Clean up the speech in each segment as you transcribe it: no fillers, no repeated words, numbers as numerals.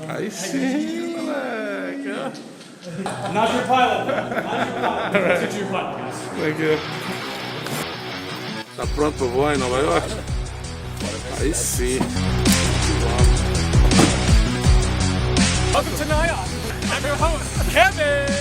Aí sim, moleque. Not your pilot. Not your pilot. Switch to your pilot, guys. Como é que é? Tá pronto pra voar em Nova York? Aí sim. Welcome to Naya. I'm your host, Kevin.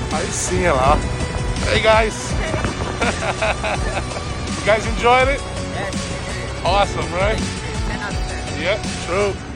Aí sim, olha lá. Hey guys. You guys enjoyed it? Yes, Awesome, right? 10 out of 10. Yep, true.